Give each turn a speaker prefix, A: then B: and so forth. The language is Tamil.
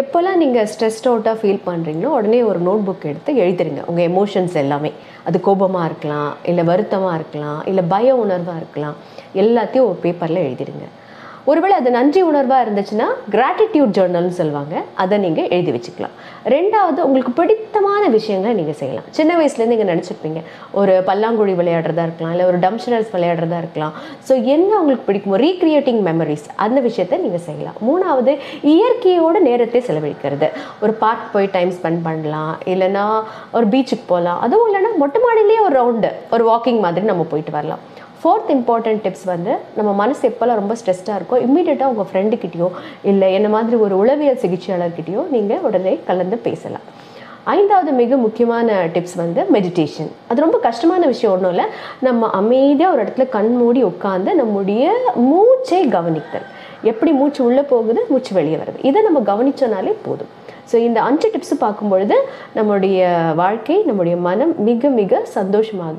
A: எப்போல்லாம் நீங்கள் ஸ்ட்ரெஸ்ட் அவுட்டாக ஃபீல் பண்ணுறீங்களோ உடனே ஒரு நோட் புக் எடுத்து எழுதிடுங்க உங்கள் எமோஷன்ஸ் எல்லாமே. அது கோபமாக இருக்கலாம், இல்லை வருத்தமாக இருக்கலாம், இல்லை பய உணர்வாக இருக்கலாம், எல்லாத்தையும் ஒரு பேப்பரில் எழுதிடுங்க. ஒருவேளை அது நன்றி உணர்வாக இருந்துச்சுன்னா கிராட்டிடியூட் ஜேர்னல்னு சொல்லுவாங்க, அதை நீங்கள் எழுதி வச்சுக்கலாம். ரெண்டாவது, உங்களுக்கு பிடித்தமான விஷயங்களை நீங்கள் செய்யலாம். சின்ன வயசுலேருந்து நீங்கள் நினச்சிருப்பீங்க, ஒரு பல்லாங்குழி விளையாடுறதா இருக்கலாம், இல்லை ஒரு டம்ஷனர்ஸ் விளையாடுறதா இருக்கலாம். ஸோ என்ன உங்களுக்கு பிடிக்குமோ ரீக்ரியேட்டிங் மெமரிஸ், அந்த விஷயத்தை நீங்கள் செய்யலாம். மூணாவது, இயற்கையோட நேரத்தை செலவழிக்கிறது. ஒரு பார்க் போய் டைம் ஸ்பெண்ட் பண்ணலாம், இல்லைனா ஒரு பீச்சுக்கு போகலாம், அதுவும் இல்லைனா மொட்டை மாடியிலேயே ஒரு ரவுண்டு ஒரு வாக்கிங் மாதிரி நம்ம போயிட்டு வரலாம். ஃபோர்த் இம்பார்ட்டன்ட் டிப்ஸ் வந்து, நம்ம மனசு எப்போல்லாம் ரொம்ப ஸ்ட்ரெஸ்டாக இருக்கோ இம்மீடியட்டாக உங்கள் ஃப்ரெண்டுக்கிட்டேயோ இல்லை என்ன மாதிரி ஒரு உளவியல் சிகிச்சையாளர்கிட்டையோ நீங்கள் உடனே கலந்து பேசலாம். ஐந்தாவது மிக முக்கியமான டிப்ஸ் வந்து மெடிடேஷன். அது ரொம்ப கஷ்டமான விஷயம் ஒன்றும் இல்லை. நம்ம அமைதியாக ஒரு இடத்துல கண் மூடி உட்காந்து நம்முடைய மூச்சை கவனித்தல். எப்படி மூச்சு உள்ளே போகுது, மூச்சு வெளியே வருது, இதை நம்ம கவனித்தோனாலே போதும். ஸோ இந்த 5 டிப்ஸ் பார்க்கும்பொழுது நம்முடைய வாழ்க்கை, நம்முடைய மனம் மிக மிக சந்தோஷமாக